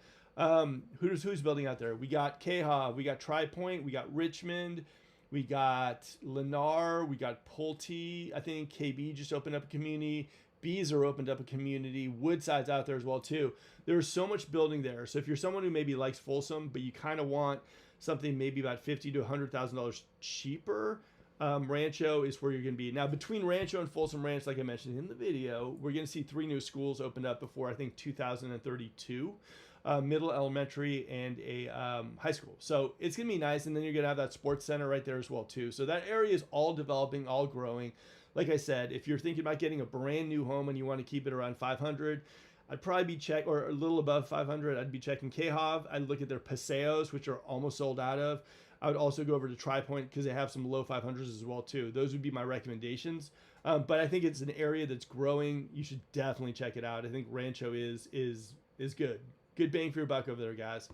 Who's building out there? We got Queha, we got Tri Point, we got Richmond, we got Lennar, we got Pulte. I think KB just opened up a community. Beezer opened up a community. Woodside's out there as well too. There's so much building there. So if you're someone who maybe likes Folsom, but you kind of want something maybe about $50,000 to $100,000 cheaper, Rancho is where you're going to be. Now, between Rancho and Folsom Ranch, like I mentioned in the video, we're going to see 3 new schools opened up before I think 2032. Middle, elementary, and a high school. So it's going to be nice. And then you're going to have that sports center right there as well too. So that area is all developing, all growing. Like I said, if you're thinking about getting a brand new home and you want to keep it around 500, I'd probably be or a little above 500. I'd be checking Quehav. I'd look at their Paseos, which are almost sold out of. I would also go over to Tri Point because they have some low 500s as well too. Those would be my recommendations. But I think it's an area that's growing. You should definitely check it out. I think Rancho is good. Good bang for your buck over there, guys.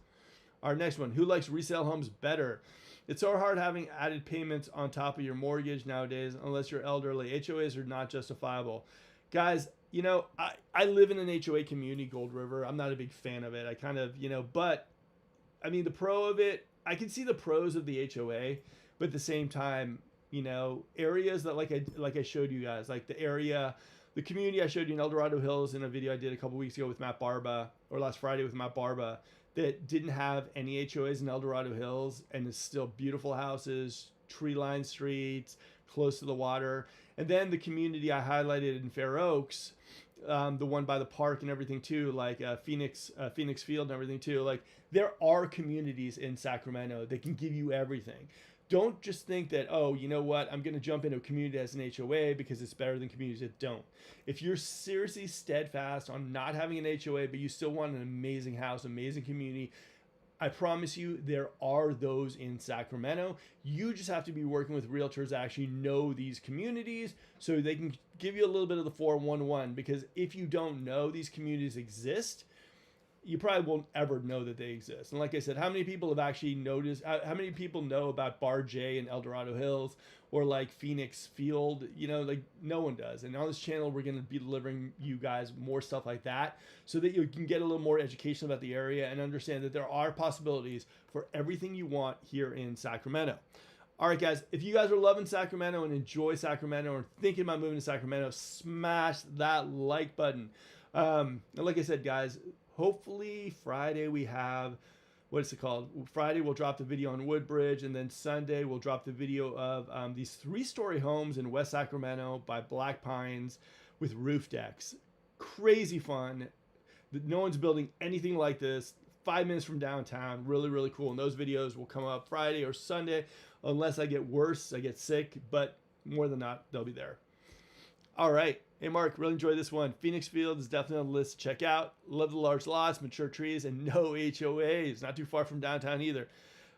Our next one, who likes resale homes better? It's so hard having added payments on top of your mortgage nowadays, unless you're elderly. HOAs are not justifiable. Guys, you know, I live in an HOA community, Gold River. I'm not a big fan of it. I kind of, you know, but I mean, the pro of it, I can see the pros of the HOA, but at the same time, you know, areas that like I showed you guys, like the community I showed you in El Dorado Hills in a video I did a couple weeks ago with Matt Barba, or last Friday with Matt Barba, that didn't have any HOAs in El Dorado Hills, and it's still beautiful houses, tree-lined streets, close to the water. And then the community I highlighted in Fair Oaks, the one by the park and everything too, like Phoenix Field and everything too. Like there are communities in Sacramento that can give you everything. Don't just think that, oh, you know what, I'm going to jump into a community as an HOA because it's better than communities that don't. If you're seriously steadfast on not having an HOA, but you still want an amazing house, amazing community, I promise you, there are those in Sacramento. You just have to be working with realtors that actually know these communities so they can give you a little bit of the 411. Because if you don't know these communities exist, you probably won't ever know that they exist. And like I said, how many people have actually noticed, how many people know about Bar J and El Dorado Hills or like Phoenix Field? You know, like no one does. And on this channel, we're going to be delivering you guys more stuff like that so that you can get a little more education about the area and understand that there are possibilities for everything you want here in Sacramento. All right, guys, if you guys are loving Sacramento and enjoy Sacramento or thinking about moving to Sacramento, smash that like button. And like I said, guys, hopefully Friday we have, what is it called? Friday we'll drop the video on Woodbridge, and then Sunday we'll drop the video of these 3-story homes in West Sacramento by Black Pines with roof decks. Crazy fun. No one's building anything like this. 5 minutes from downtown. Really, really cool. And those videos will come up Friday or Sunday unless I get worse, I get sick, but more than not, they'll be there. All right. Hey, Mark, really enjoyed this one. Phoenix Field is definitely on the list to check out. Love the large lots, mature trees, and no HOAs. Not too far from downtown either.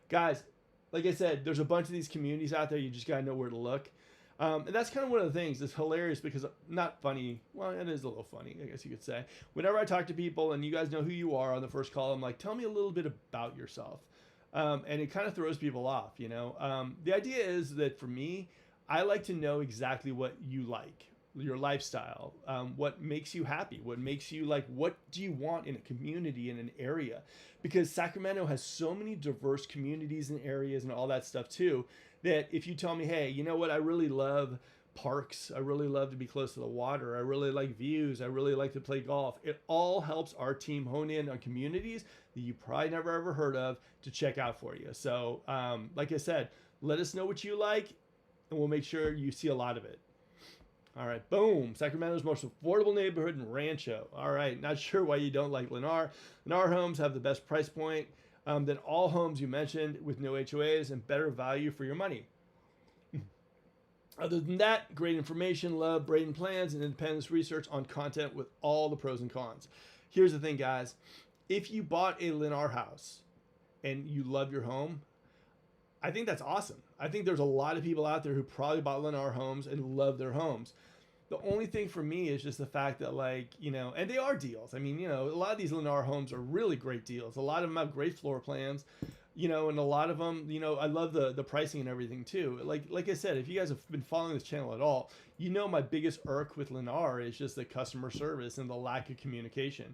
Guys, like I said, there's a bunch of these communities out there. You just got to know where to look. And that's kind of one of the things that's hilarious because not funny. Well, it is a little funny, I guess you could say. Whenever I talk to people and you guys know who you are on the first call, I'm like, tell me a little bit about yourself. And it kind of throws people off, you know. The idea is that for me, I like to know exactly what you like. Your lifestyle, what makes you happy, what makes you like, what do you want in a community, in an area? Because Sacramento has so many diverse communities and areas and all that stuff too, that if you tell me, hey, you know what, I really love parks, I really love to be close to the water, I really like views, I really like to play golf, it all helps our team hone in on communities that you probably never ever heard of to check out for you. So like I said, let us know what you like and we'll make sure you see a lot of it. All right, boom. Sacramento's most affordable neighborhood in Rancho. All right, not sure why you don't like Lennar. Lennar homes have the best price point than all homes you mentioned with no HOAs and better value for your money. Other than that, great information, love, Braden plans, and independence research on content with all the pros and cons. Here's the thing, guys. If you bought a Lennar house and you love your home, I think that's awesome. I think there's a lot of people out there who probably bought Lennar homes and love their homes. The only thing for me is just the fact that, like, you know, and they are deals. I mean, you know, a lot of these Lennar homes are really great deals. A lot of them have great floor plans, you know, and a lot of them, you know, I love the pricing and everything too. Like I said, if you guys have been following this channel at all, you know my biggest irk with Lennar is just the customer service and the lack of communication.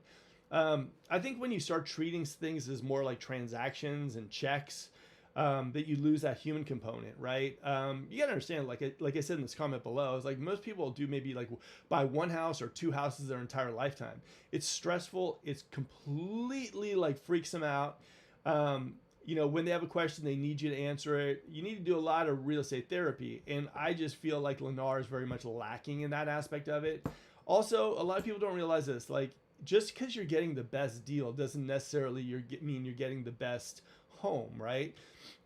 I think when you start treating things as more like transactions and checks, that you lose that human component, right? You gotta understand, like I said in this comment below, is like most people do maybe like buy one house or 2 houses their entire lifetime. It's stressful. It's completely like freaks them out. You know, when they have a question, they need you to answer it. You need to do a lot of real estate therapy. And I just feel like Lennar is very much lacking in that aspect of it. Also, a lot of people don't realize this, like just because you're getting the best deal doesn't necessarily mean you're getting the best home, right?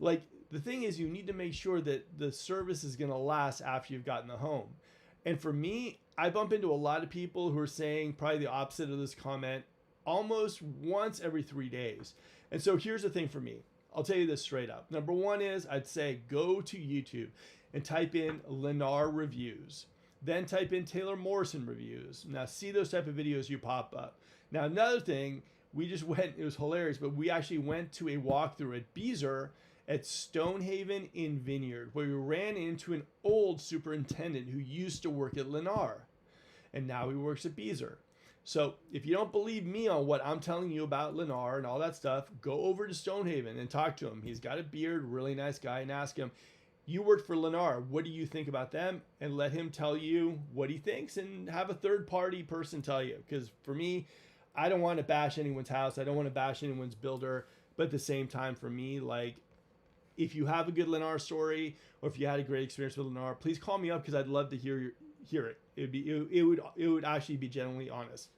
Like the thing is, you need to make sure that the service is going to last after you've gotten the home. And for me, I bump into a lot of people who are saying probably the opposite of this comment almost once every 3 days. And so here's the thing for me. I'll tell you this straight up. Number one is I'd say go to YouTube and type in Lennar reviews. Then type in Taylor Morrison reviews. Now see those type of videos you pop up. Now another thing, we just went, it was hilarious, but we actually went to a walkthrough at Beezer at Stonehaven in Vineyard, where we ran into an old superintendent who used to work at Lennar, and now he works at Beezer. So if you don't believe me on what I'm telling you about Lennar and all that stuff, go over to Stonehaven and talk to him. He's got a beard, really nice guy, and ask him, you work for Lennar, what do you think about them? And let him tell you what he thinks and have a third party person tell you. Because for me, I don't want to bash anyone's house. I don't want to bash anyone's builder. But at the same time, for me, like, if you have a good Lennar story or if you had a great experience with Lennar, please call me up because I'd love to hear it. It would actually be genuinely honest.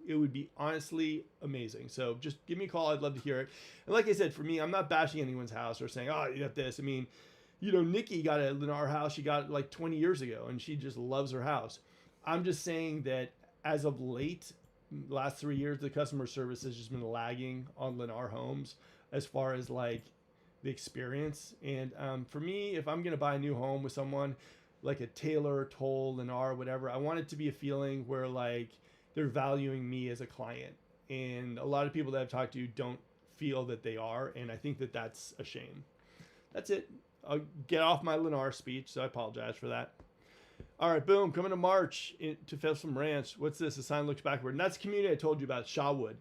It would be honestly amazing. So just give me a call. I'd love to hear it. And like I said, for me, I'm not bashing anyone's house or saying, oh, you got this. I mean, you know, Nikki got a Lennar house. She got it like 20 years ago and she just loves her house. I'm just saying that as of late, last 3 years, the customer service has just been lagging on Lennar homes. as far as like the experience. And for me, if I'm going to buy a new home with someone like a Taylor, Toll, Lennar, whatever, I want it to be a feeling where like they're valuing me as a client. And a lot of people that I've talked to don't feel that they are. And I think that that's a shame. That's it. I'll get off my Lennar speech, so I apologize for that. All right, boom, coming to March to Folsom Ranch. What's this? The sign looks backward. And that's the community I told you about, Shawwood.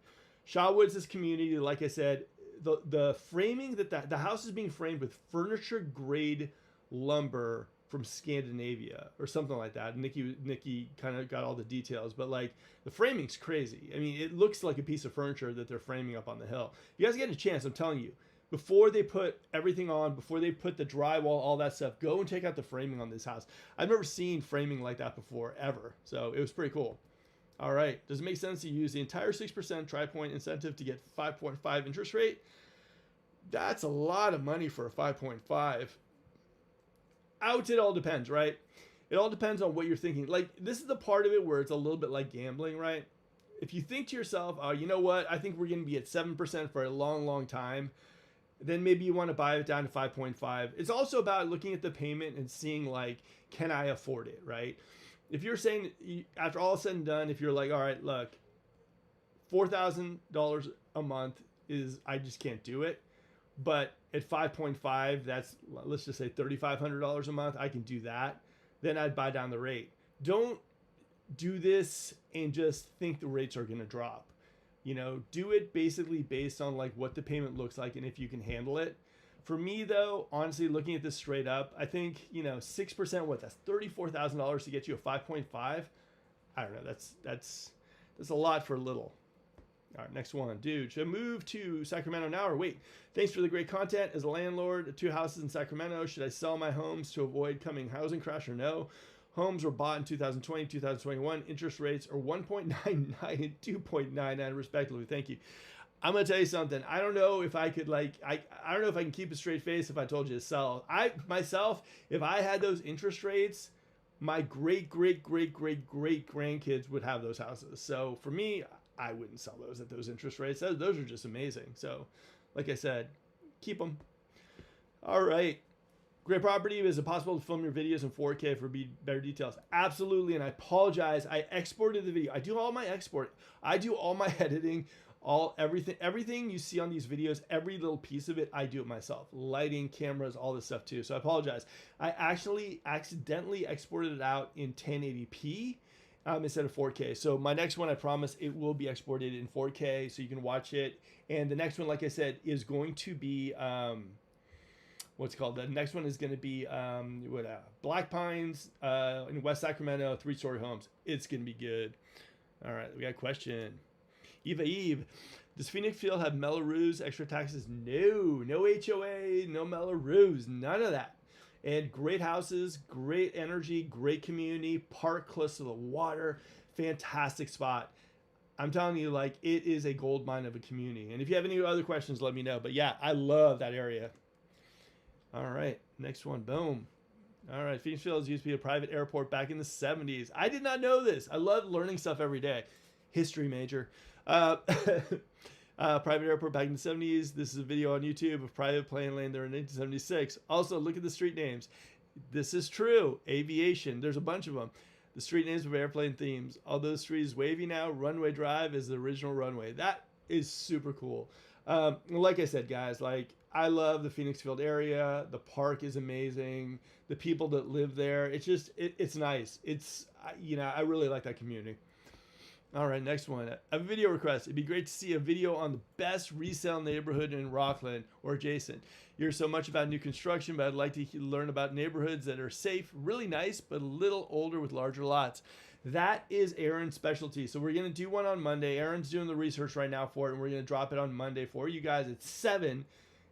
Shawwood's this community, like I said, the framing the house is being framed with furniture grade lumber from Scandinavia or something like that. Nikki kind of got all the details, but like the framing's crazy. I mean, it looks like a piece of furniture that they're framing up on the hill. You guys get a chance, I'm telling you, before they put everything on, before they put the drywall, all that stuff, go and check out the framing on this house. I've never seen framing like that before, ever. So it was pretty cool. All right, does it make sense to use the entire 6% tri-point incentive to get 5.5 interest rate? That's a lot of money for a 5.5. I would say it all depends, right? It all depends on what you're thinking. Like, this is the part of it where it's a little bit like gambling, right? If you think to yourself, oh, you know what? I think we're going to be at 7% for a long, long time. Then maybe you want to buy it down to 5.5. It's also about looking at the payment and seeing like, can I afford it, right? If you're saying after all said and done, if you're like, all right, look, $4,000 a month is, I just can't do it. But at 5.5, that's, let's just say $3,500 a month, I can do that. Then I'd buy down the rate. Don't do this and just think the rates are going to drop. You know, do it basically based on like what the payment looks like and if you can handle it. For me though, honestly, looking at this straight up, I think, you know, 6%, what, that's $34,000 to get you a 5.5. I don't know. That's a lot for little. All right, next one. Dude, should I move to Sacramento now or wait? Thanks for the great content. As a landlord of 2 houses in Sacramento, should I sell my homes to avoid coming housing crash or no? Homes were bought in 2020, 2021. Interest rates are 1.99 and 2.99 respectively. Thank you. I'm going to tell you something. I don't know if I could I don't know if I can keep a straight face if I told you to sell. Myself, if I had those interest rates, my great grandkids would have those houses. So for me, I wouldn't sell those at those interest rates. Those are just amazing. So like I said, keep them. All right. Great property. Is it possible to film your videos in 4K for better details? Absolutely. And I apologize. I exported the video. I do all my export. I do all my editing, everything you see on these videos, every little piece of it, I do it myself. Lighting, cameras, all this stuff too. So I apologize. I actually accidentally exported it out in 1080p instead of 4K. So my next one, I promise it will be exported in 4K so you can watch it. And the next one, like I said, is going to be, what's called? The next one is going to be Black Pines in West Sacramento, 3-story homes. It's going to be good. All right, we got a question. Eve, does Phoenix Field have Melrose extra taxes? No HOA, no Melrose, none of that. And great houses, great energy, great community, park close to the water, fantastic spot. I'm telling you, like, it is a gold mine of a community. And if you have any other questions, let me know. But yeah, I love that area. All right, next one, boom. All right, Phoenix Field used to be a private airport back in the 70s. I did not know this. I love learning stuff every day. History major. Private airport back in the 70s. This is a video on YouTube of private plane land there in 1976. Also, look at the street names. This is true. Aviation. There's a bunch of them. The street names of airplane themes. Although the street is wavy now, Runway Drive is the original runway. That is super cool. Like I said, guys, like, I love the Phoenix Field area. The park is amazing. The people that live there, it's just, it's nice. It's, you know, I really like that community. All right, next one. A video request. It'd be great to see a video on the best resale neighborhood in Rockland or adjacent. You hear so much about new construction, but I'd like to learn about neighborhoods that are safe, really nice, but a little older with larger lots. That is Aaron's specialty. So we're going to do one on Monday. Aaron's doing the research right now for it, and we're going to drop it on Monday for you guys at 7.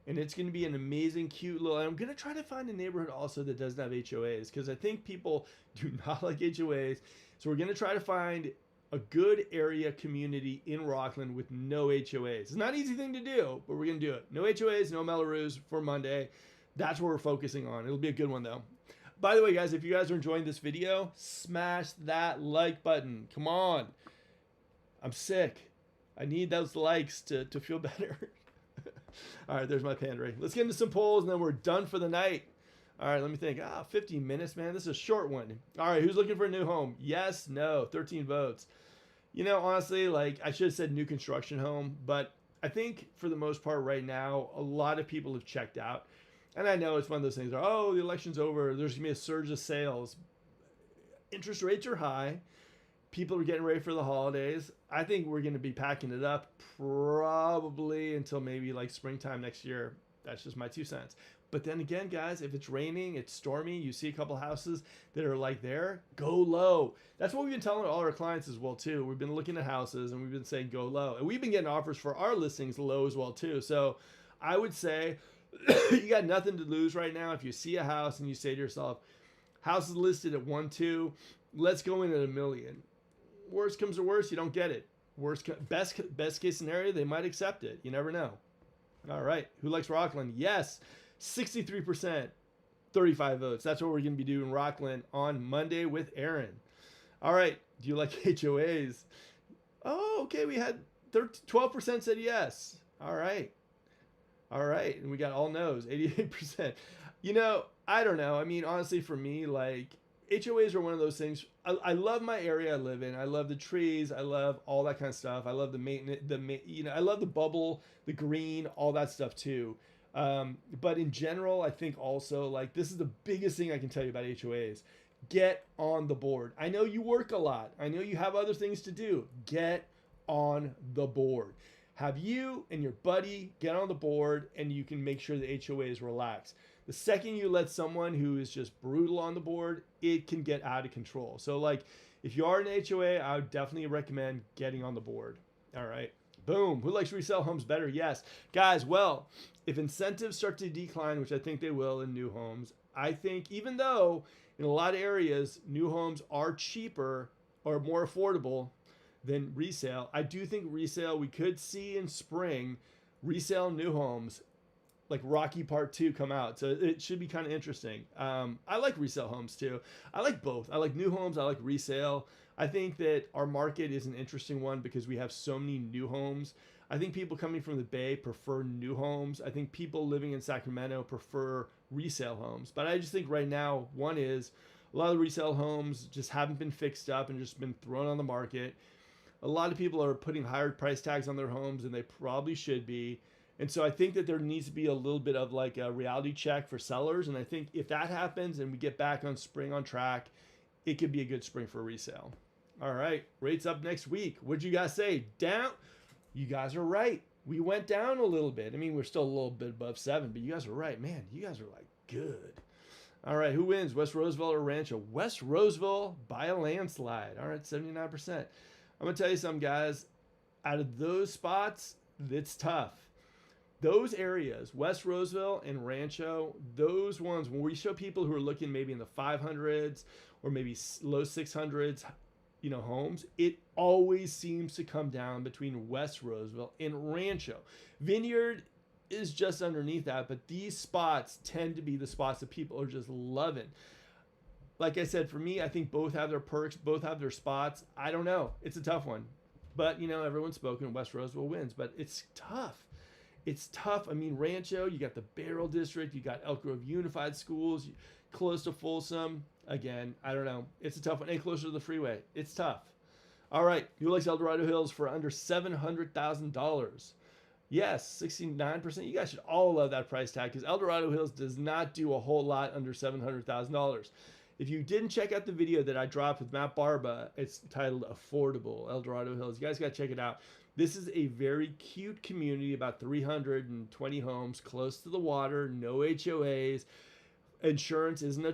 And it's going to be an amazing, cute little... I'm going to try to find a neighborhood also that doesn't have HOAs, because I think people do not like HOAs. So we're going to try to find a good area community in Rockland with no HOAs. It's not an easy thing to do, but we're going to do it. No HOAs, no Melrose for Monday. That's what we're focusing on. It'll be a good one, though. By the way, guys, if you guys are enjoying this video, smash that like button. Come on. I'm sick. I need those likes to feel better. All right, there's my pandering. Let's get into some polls, and then we're done for the night. All right, let me think. 15 minutes, man. This is a short one. All right, who's looking for a new home? Yes, no, 13 votes. You know, honestly, like I should have said new construction home, but I think for the most part right now, a lot of people have checked out. And I know it's one of those things where, oh, the election's over. There's going to be a surge of sales. Interest rates are high. People are getting ready for the holidays. I think we're going to be packing it up probably until maybe like springtime next year. That's just my 2 cents. But then again, guys, if it's raining, it's stormy, you see a couple houses that are like there, go low. That's what we've been telling all our clients as well, too. We've been looking at houses and we've been saying go low. And we've been getting offers for our listings low as well, too. So I would say you got nothing to lose right now. If you see a house and you say to yourself, house is listed at 1.2, let's go in at $1 million. Worst comes to worst, you don't get it. Best case scenario, they might accept it. You never know. All right. Who likes Rockland? Yes. 63%, 35 votes. That's what we're going to be doing Rockland on Monday with Aaron. All right. Do you like HOAs? Oh, okay. We had 12% said yes. All right. All right. And we got all no's, 88%. You know, I don't know. I mean, honestly, for me, like HOAs are one of those things. I love my area I live in. I love the trees. I love all that kind of stuff. I love the maintenance, I love the bubble, the green, all that stuff too. But in general, I think also like this is the biggest thing I can tell you about HOAs. Get on the board. I know you work a lot. I know you have other things to do. Get on the board. Have you and your buddy get on the board and you can make sure the HOA is relaxed. The second you let someone who is just brutal on the board, it can get out of control. So like if you are an HOA, I would definitely recommend getting on the board. All right. Boom. Who likes resale homes better? Yes. Guys, well, if incentives start to decline, which I think they will in new homes, I think even though in a lot of areas, new homes are cheaper or more affordable than resale, I do think resale, we could see in spring, resale new homes like Rocky Part 2 come out. So it should be kind of interesting. I like resale homes too. I like both. I like new homes. I like resale. I think that our market is an interesting one because we have so many new homes. I think people coming from the Bay prefer new homes. I think people living in Sacramento prefer resale homes. But I just think right now, one is a lot of the resale homes just haven't been fixed up and just been thrown on the market. A lot of people are putting higher price tags on their homes than they probably should be. And so I think that there needs to be a little bit of like a reality check for sellers. And I think if that happens and we get back on spring on track, it could be a good spring for resale. All right, rates up next week. What'd you guys say? Down? You guys are right. We went down a little bit. I mean, we're still a little bit above 7, but you guys are right. Man, you guys are like good. All right, who wins? West Roseville or Rancho? West Roseville by a landslide. All right, 79%. I'm going to tell you something, guys. Out of those spots, it's tough. Those areas, West Roseville and Rancho, those ones, when we show people who are looking maybe in the 500s or maybe low 600s, homes, it always seems to come down between West Roseville and Rancho. Vineyard is just underneath that, but these spots tend to be the spots that people are just loving. Like I said, for me, I think both have their perks, both have their spots. I don't know. It's a tough one. But, everyone's spoken, West Roseville wins, but it's tough. It's tough. I mean, Rancho, you got the Barrel District, you got Elk Grove Unified Schools, close to Folsom. Again, I don't know. It's a tough one. And closer to the freeway. It's tough. All right. Who likes El Dorado Hills for under $700,000? Yes, 69%. You guys should all love that price tag because El Dorado Hills does not do a whole lot under $700,000. If you didn't check out the video that I dropped with Matt Barba, it's titled Affordable El Dorado Hills. You guys got to check it out. This is a very cute community, about 320 homes, close to the water, no HOAs. Insurance isn't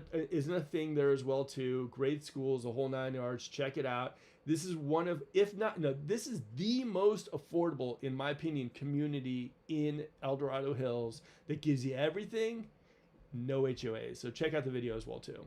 a thing there as well too. Great schools, the whole 9 yards. Check it out. This is one of, this is the most affordable, in my opinion, community in El Dorado Hills that gives you everything, no HOAs. So check out the video as well too.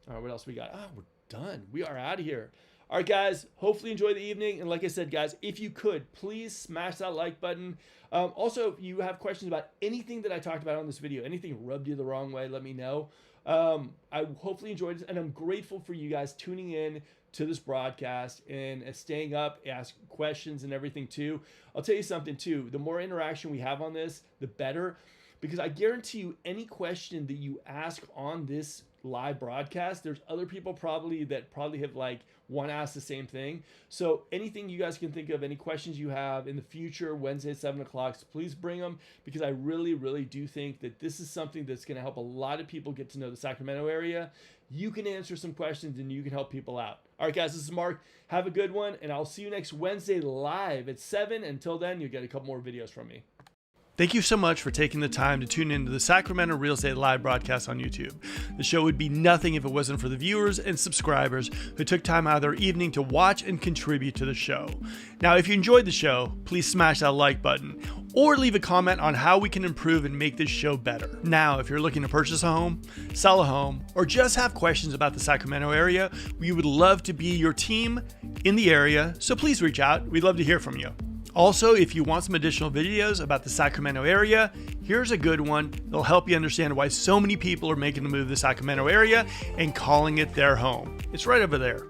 All right, what else we got? We're done. We are out of here. All right, guys, hopefully enjoy the evening. And like I said, guys, if you could, please smash that like button. Also, if you have questions about anything that I talked about on this video, anything rubbed you the wrong way, let me know. I hopefully enjoyed it, and I'm grateful for you guys tuning in to this broadcast and staying up, ask questions and everything too. I'll tell you something too, the more interaction we have on this, the better, because I guarantee you any question that you ask on this live broadcast, there's other people probably have like want to ask the same thing. So anything you guys can think of, any questions you have in the future, Wednesday at 7 o'clock, please bring them, because I really, really do think that this is something that's going to help a lot of people get to know the Sacramento area. You can answer some questions and you can help people out. All right, guys, this is Mark. Have a good one, and I'll see you next Wednesday live at 7. Until then, you'll get a couple more videos from me. Thank you so much for taking the time to tune into the Sacramento Real Estate Live broadcast on YouTube. The show would be nothing if it wasn't for the viewers and subscribers who took time out of their evening to watch and contribute to the show. Now, if you enjoyed the show, please smash that like button or leave a comment on how we can improve and make this show better. Now, if you're looking to purchase a home, sell a home, or just have questions about the Sacramento area, we would love to be your team in the area, so please reach out. We'd love to hear from you. Also, if you want some additional videos about the Sacramento area, here's a good one. It'll help you understand why so many people are making the move to the Sacramento area and calling it their home. It's right over there.